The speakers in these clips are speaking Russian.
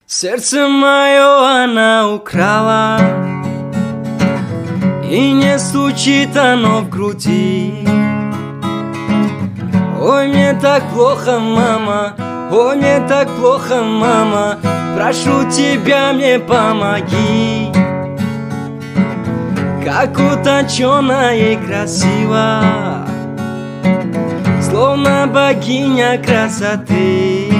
Сердце мое она украла, и не стучит оно в груди. Ой, мне так плохо, мама, ой, мне так плохо, мама, прошу тебя, мне помоги. Как утончена и красива, словно богиня красоты.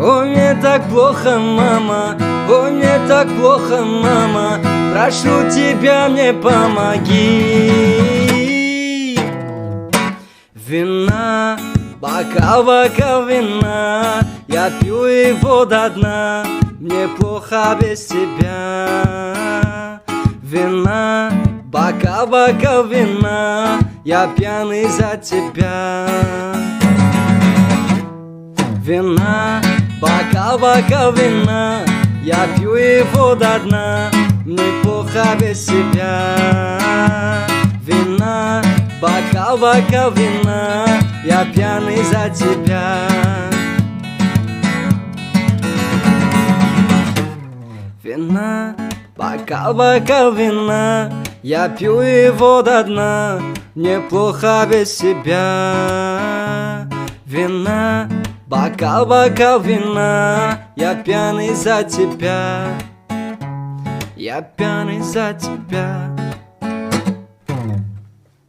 Ой, мне так плохо, мама, ой, мне так плохо, мама, прошу тебя, мне помоги. Вина, бокал вина, я пью его до дна, мне плохо без тебя. Вина, бокал вина, я пьяный за тебя. Вина, бокал вина, я пью его до дна, мне плохо без тебя. Вина, бокал вина, я пьяный за тебя. Вина, бокал вина, я пью его до дна, мне плохо без тебя. Вина, бокал вина, я пьяный за тебя. Я пьяный за тебя.